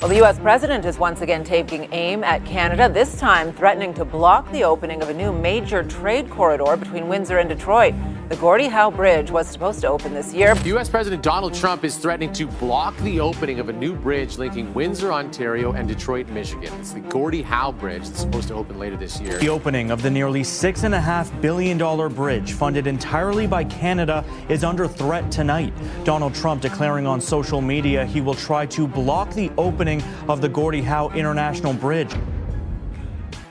Well, the U.S. president is once again taking aim at Canada, this time threatening to block the opening of a new major trade corridor between Windsor and Detroit. The Gordie Howe Bridge was supposed to open this year. U.S. President Donald Trump is threatening to block the opening of a new bridge linking Windsor, Ontario and Detroit, Michigan. It's the Gordie Howe Bridge that's supposed to open later this year. The opening of the nearly $6.5 billion bridge, funded entirely by Canada, is under threat tonight. Donald Trump declaring on social media he will try to block the opening of the Gordie Howe International Bridge.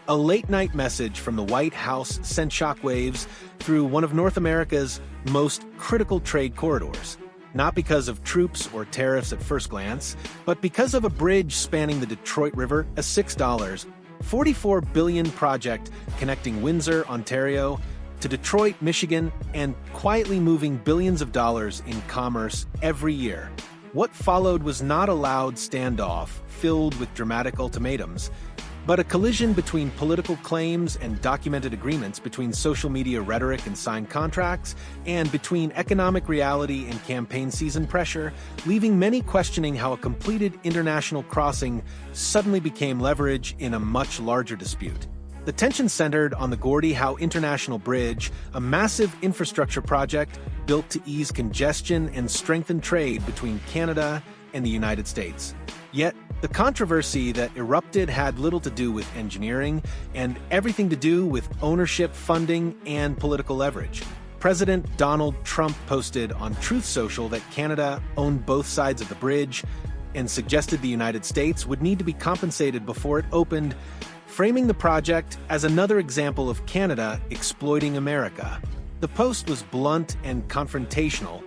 A late-night message from the White House sent shockwaves through one of North America's most critical trade corridors. Not because of troops or tariffs at first glance, but because of a bridge spanning the Detroit River, a $6, $44 billion project connecting Windsor, Ontario, to Detroit, Michigan, and quietly moving billions of dollars in commerce every year. What followed was not a loud standoff filled with dramatic ultimatums, but a collision between political claims and documented agreements, between social media rhetoric and signed contracts, and between economic reality and campaign season pressure, leaving many questioning how a completed international crossing suddenly became leverage in a much larger dispute. The tension centered on the Gordie Howe International Bridge, a massive infrastructure project built to ease congestion and strengthen trade between Canada and the United States. Yet, the controversy that erupted had little to do with engineering and everything to do with ownership, funding, and political leverage. President Donald Trump posted on Truth Social that Canada owned both sides of the bridge and suggested the United States would need to be compensated before it opened, framing the project as another example of Canada exploiting America. The post was blunt and confrontational,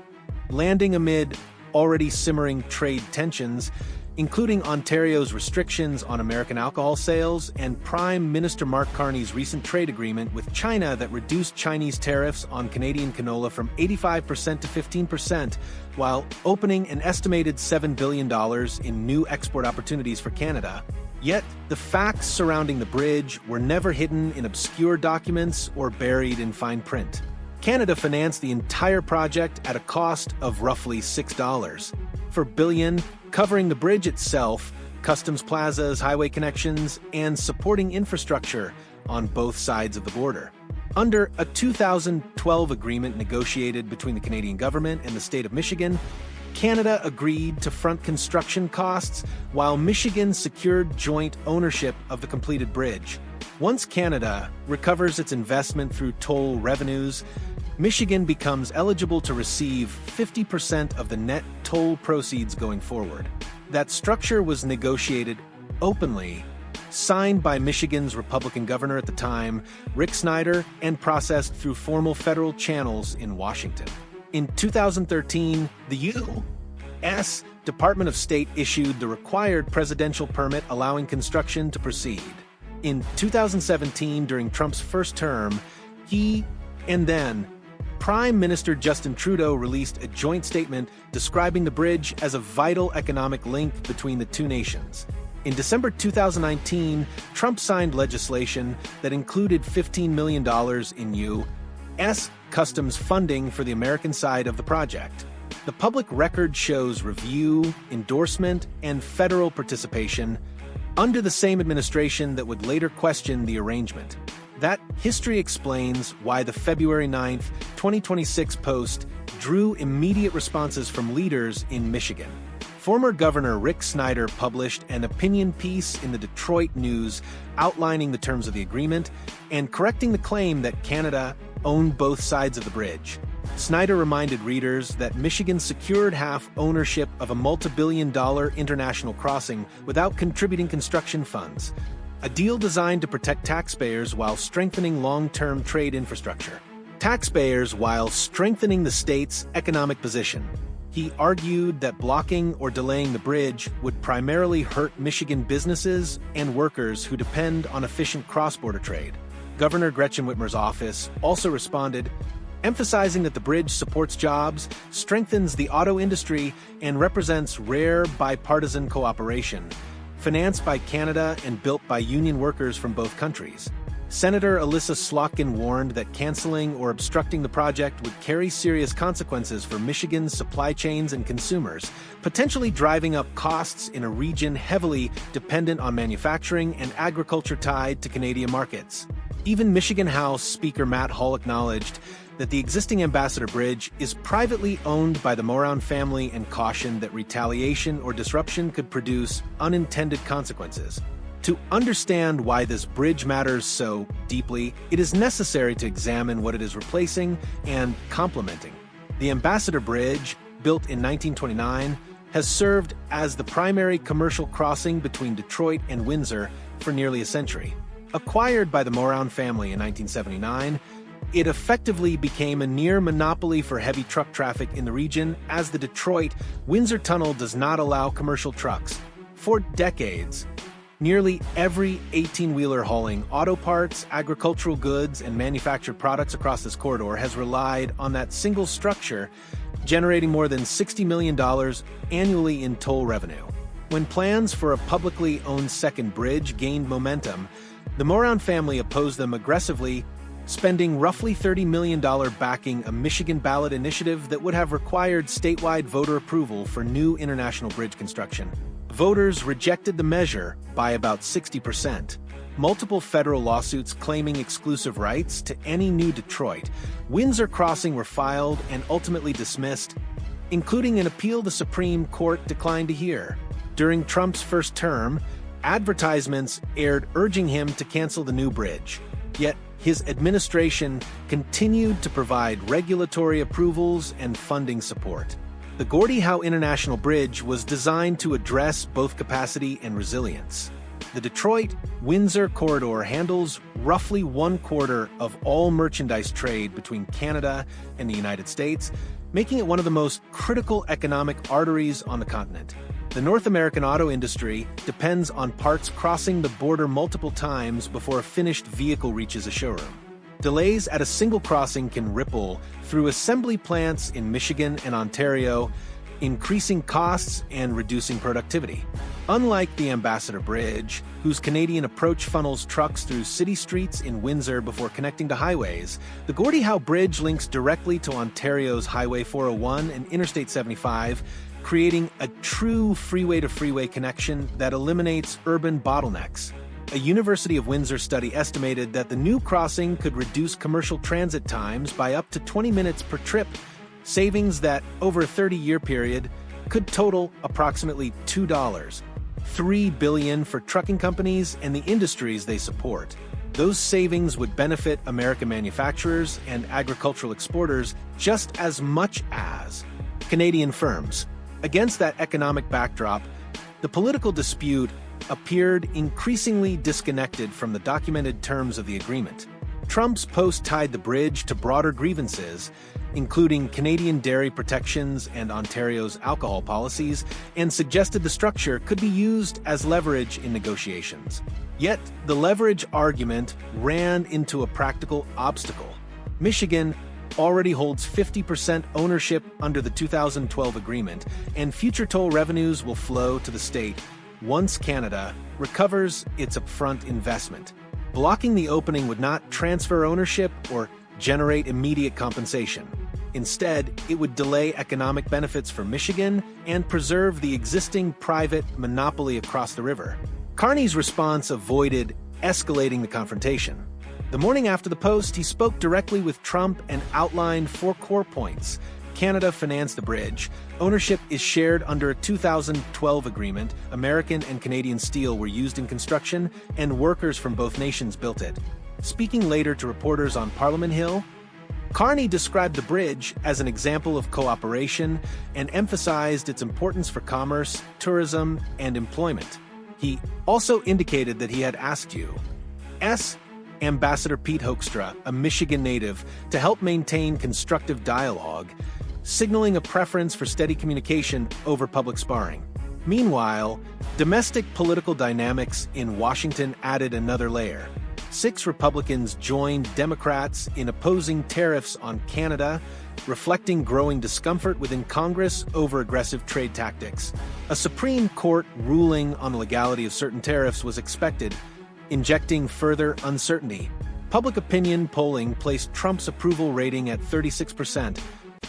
landing amid already simmering trade tensions, including Ontario's restrictions on American alcohol sales and Prime Minister Mark Carney's recent trade agreement with China that reduced Chinese tariffs on Canadian canola from 85% to 15%, while opening an estimated $7 billion in new export opportunities for Canada. Yet, the facts surrounding the bridge were never hidden in obscure documents or buried in fine print. Canada financed the entire project at a cost of roughly $6 billion, covering the bridge itself, customs plazas, highway connections, and supporting infrastructure on both sides of the border. Under a 2012 agreement negotiated between the Canadian government and the state of Michigan, Canada agreed to front construction costs, while Michigan secured joint ownership of the completed bridge. Once Canada recovers its investment through toll revenues, Michigan becomes eligible to receive 50% of the net toll proceeds going forward. That structure was negotiated openly, signed by Michigan's Republican governor at the time, Rick Snyder, and processed through formal federal channels in Washington. In 2013, the U.S. Department of State issued the required presidential permit allowing construction to proceed. In 2017, during Trump's first term, he and then Prime Minister Justin Trudeau released a joint statement describing the bridge as a vital economic link between the two nations. In December 2019, Trump signed legislation that included $15 million in U.S. customs funding for the American side of the project. The public record shows review, endorsement, and federal participation under the same administration that would later question the arrangement. That history explains why the February 9, 2026 post drew immediate responses from leaders in Michigan. Former Governor Rick Snyder published an opinion piece in the Detroit News outlining the terms of the agreement and correcting the claim that Canada owned both sides of the bridge. Snyder reminded readers that Michigan secured half ownership of a multi-billion-dollar international crossing without contributing construction funds, a deal designed to protect taxpayers while strengthening long-term trade infrastructure. Taxpayers while strengthening the state's economic position. He argued that blocking or delaying the bridge would primarily hurt Michigan businesses and workers who depend on efficient cross-border trade. Governor Gretchen Whitmer's office also responded, emphasizing that the bridge supports jobs, strengthens the auto industry, and represents rare bipartisan cooperation, financed by Canada and built by union workers from both countries. Senator Alyssa Slotkin warned that canceling or obstructing the project would carry serious consequences for Michigan's supply chains and consumers, potentially driving up costs in a region heavily dependent on manufacturing and agriculture tied to Canadian markets. Even Michigan House Speaker Matt Hall acknowledged that the existing Ambassador Bridge is privately owned by the Moran family and cautioned that retaliation or disruption could produce unintended consequences. To understand why this bridge matters so deeply, it is necessary to examine what it is replacing and complementing. The Ambassador Bridge, built in 1929, has served as the primary commercial crossing between Detroit and Windsor for nearly a century. Acquired by the Moran family in 1979, it effectively became a near monopoly for heavy truck traffic in the region, as the Detroit-Windsor Tunnel does not allow commercial trucks. For decades, nearly every 18-wheeler hauling auto parts, agricultural goods, and manufactured products across this corridor has relied on that single structure, generating more than $60 million annually in toll revenue. When plans for a publicly owned second bridge gained momentum, the Moran family opposed them aggressively, spending roughly $30 million backing a Michigan ballot initiative that would have required statewide voter approval for new international bridge construction. Voters rejected the measure by about 60%. Multiple federal lawsuits claiming exclusive rights to any new Detroit-Windsor crossing were filed and ultimately dismissed, including an appeal the Supreme Court declined to hear. During Trump's first term, advertisements aired urging him to cancel the new bridge. Yet, his administration continued to provide regulatory approvals and funding support. The Gordie Howe International Bridge was designed to address both capacity and resilience. The Detroit-Windsor corridor handles roughly 1/4 of all merchandise trade between Canada and the United States, making it one of the most critical economic arteries on the continent. The North American auto industry depends on parts crossing the border multiple times before a finished vehicle reaches a showroom. Delays at a single crossing can ripple through assembly plants in Michigan and Ontario, increasing costs and reducing productivity. Unlike the Ambassador Bridge, whose Canadian approach funnels trucks through city streets in Windsor before connecting to highways, the Gordie Howe Bridge links directly to Ontario's Highway 401 and Interstate 75, creating a true freeway-to-freeway connection that eliminates urban bottlenecks. A University of Windsor study estimated that the new crossing could reduce commercial transit times by up to 20 minutes per trip, savings that, over a 30-year period, could total approximately $2. $3 billion for trucking companies and the industries they support. Those savings would benefit American manufacturers and agricultural exporters just as much as Canadian firms. Against that economic backdrop, the political dispute appeared increasingly disconnected from the documented terms of the agreement. Trump's post tied the bridge to broader grievances, including Canadian dairy protections and Ontario's alcohol policies, and suggested the structure could be used as leverage in negotiations. Yet, the leverage argument ran into a practical obstacle. Michigan already holds 50% ownership under the 2012 agreement, and future toll revenues will flow to the state once Canada recovers its upfront investment. Blocking the opening would not transfer ownership or generate immediate compensation. Instead, it would delay economic benefits for Michigan and preserve the existing private monopoly across the river. Carney's response avoided escalating the confrontation. The morning after the post, he spoke directly with Trump and outlined 4 core points. Canada financed the bridge. Ownership is shared under a 2012 agreement. American and Canadian steel were used in construction, and workers from both nations built it. Speaking later to reporters on Parliament Hill, Carney described the bridge as an example of cooperation and emphasized its importance for commerce, tourism, and employment. He also indicated that he had asked U.S. Ambassador Pete Hoekstra, a Michigan native, to help maintain constructive dialogue, signaling a preference for steady communication over public sparring. Meanwhile, domestic political dynamics in Washington added another layer. 6 Republicans joined Democrats in opposing tariffs on Canada, reflecting growing discomfort within Congress over aggressive trade tactics. A Supreme Court ruling on the legality of certain tariffs was expected, injecting further uncertainty. Public opinion polling placed Trump's approval rating at 36%,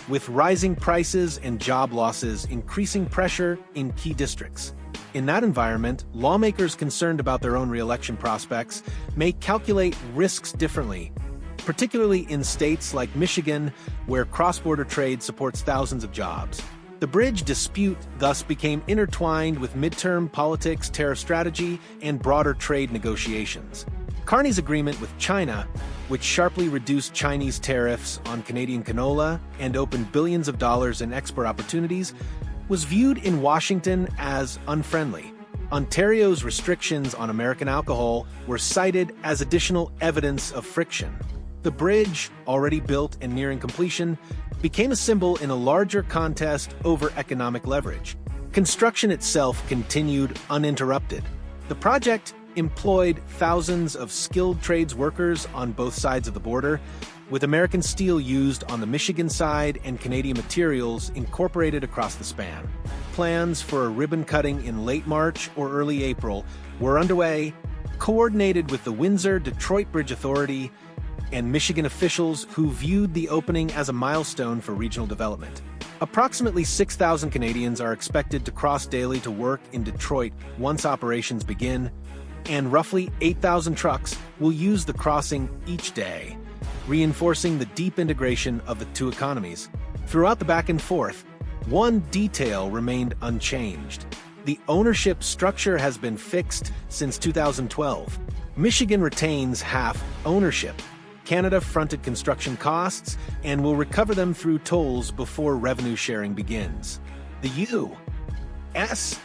with rising prices and job losses increasing pressure in key districts. In that environment, lawmakers concerned about their own re-election prospects may calculate risks differently, particularly in states like Michigan, where cross-border trade supports thousands of jobs. The bridge dispute thus became intertwined with midterm politics, tariff strategy, and broader trade negotiations. Carney's agreement with China, which sharply reduced Chinese tariffs on Canadian canola and opened billions of dollars in export opportunities, was viewed in Washington as unfriendly. Ontario's restrictions on American alcohol were cited as additional evidence of friction. The bridge, already built and nearing completion, became a symbol in a larger contest over economic leverage. Construction itself continued uninterrupted. The project employed thousands of skilled trades workers on both sides of the border, with American steel used on the Michigan side and Canadian materials incorporated across the span. Plans for a ribbon cutting in late March or early April were underway, coordinated with the Windsor-Detroit Bridge Authority and Michigan officials who viewed the opening as a milestone for regional development. Approximately 6,000 Canadians are expected to cross daily to work in Detroit once operations begin, and roughly 8,000 trucks will use the crossing each day, reinforcing the deep integration of the two economies. Throughout the back and forth, one detail remained unchanged. The ownership structure has been fixed since 2012. Michigan retains half ownership. Canada fronted construction costs and will recover them through tolls before revenue sharing begins. The U.S.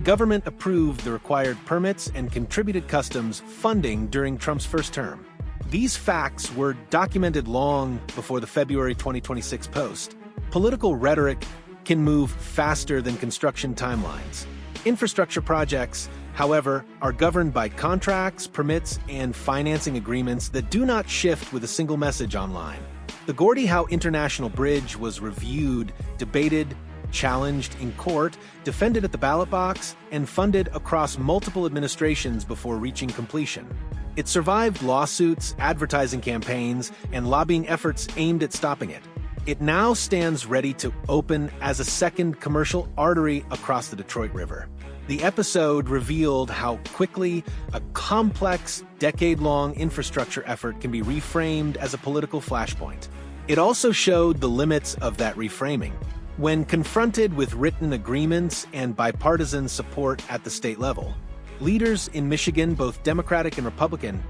government approved the required permits and contributed customs funding during Trump's first term. These facts were documented long before the February 2026 post. Political rhetoric can move faster than construction timelines. Infrastructure projects, however, are governed by contracts, permits, and financing agreements that do not shift with a single message online. The Gordie Howe International Bridge was reviewed, debated, challenged in court, defended at the ballot box, and funded across multiple administrations before reaching completion. It survived lawsuits, advertising campaigns, and lobbying efforts aimed at stopping it. It now stands ready to open as a second commercial artery across the Detroit River. The episode revealed how quickly a complex, decade-long infrastructure effort can be reframed as a political flashpoint. It also showed the limits of that reframing. When confronted with written agreements and bipartisan support at the state level, leaders in Michigan, both Democratic and Republican,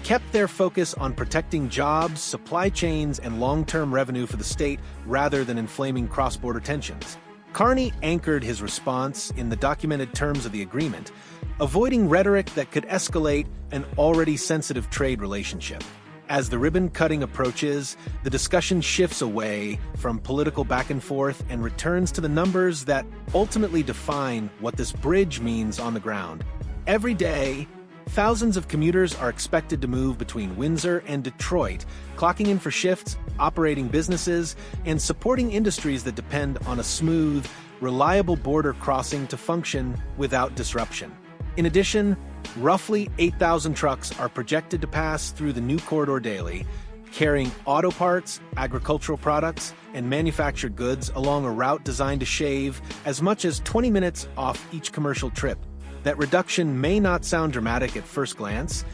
kept their focus on protecting jobs, supply chains, and long-term revenue for the state rather than inflaming cross-border tensions. Carney anchored his response in the documented terms of the agreement, avoiding rhetoric that could escalate an already sensitive trade relationship. As the ribbon cutting approaches, the discussion shifts away from political back and forth and returns to the numbers that ultimately define what this bridge means on the ground. Every day, thousands of commuters are expected to move between Windsor and Detroit, clocking in for shifts, operating businesses, and supporting industries that depend on a smooth, reliable border crossing to function without disruption. In addition, roughly 8,000 trucks are projected to pass through the new corridor daily, carrying auto parts, agricultural products, and manufactured goods along a route designed to shave as much as 20 minutes off each commercial trip. That reduction may not sound dramatic at first glance,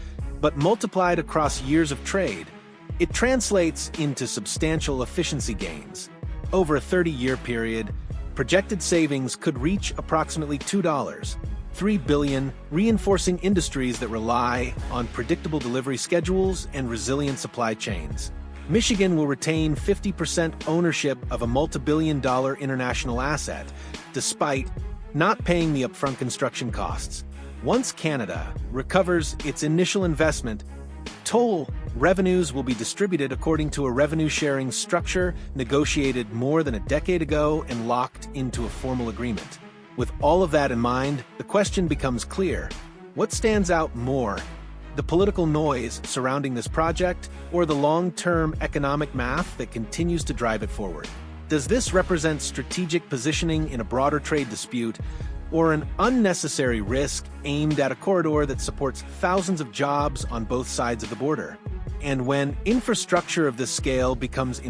but multiplied across years of trade, it translates into substantial efficiency gains. Over a 30-year period, projected savings could reach approximately $2.3 billion, reinforcing industries that rely on predictable delivery schedules and resilient supply chains. Michigan will retain 50% ownership of a multi-billion-dollar international asset, despite not paying the upfront construction costs. Once Canada recovers its initial investment, toll revenues will be distributed according to a revenue-sharing structure negotiated more than a decade ago and locked into a formal agreement. With all of that in mind, the question becomes clear. What stands out more, the political noise surrounding this project or the long-term economic math that continues to drive it forward? Does this represent strategic positioning in a broader trade dispute, or an unnecessary risk aimed at a corridor that supports thousands of jobs on both sides of the border. And when infrastructure of this scale becomes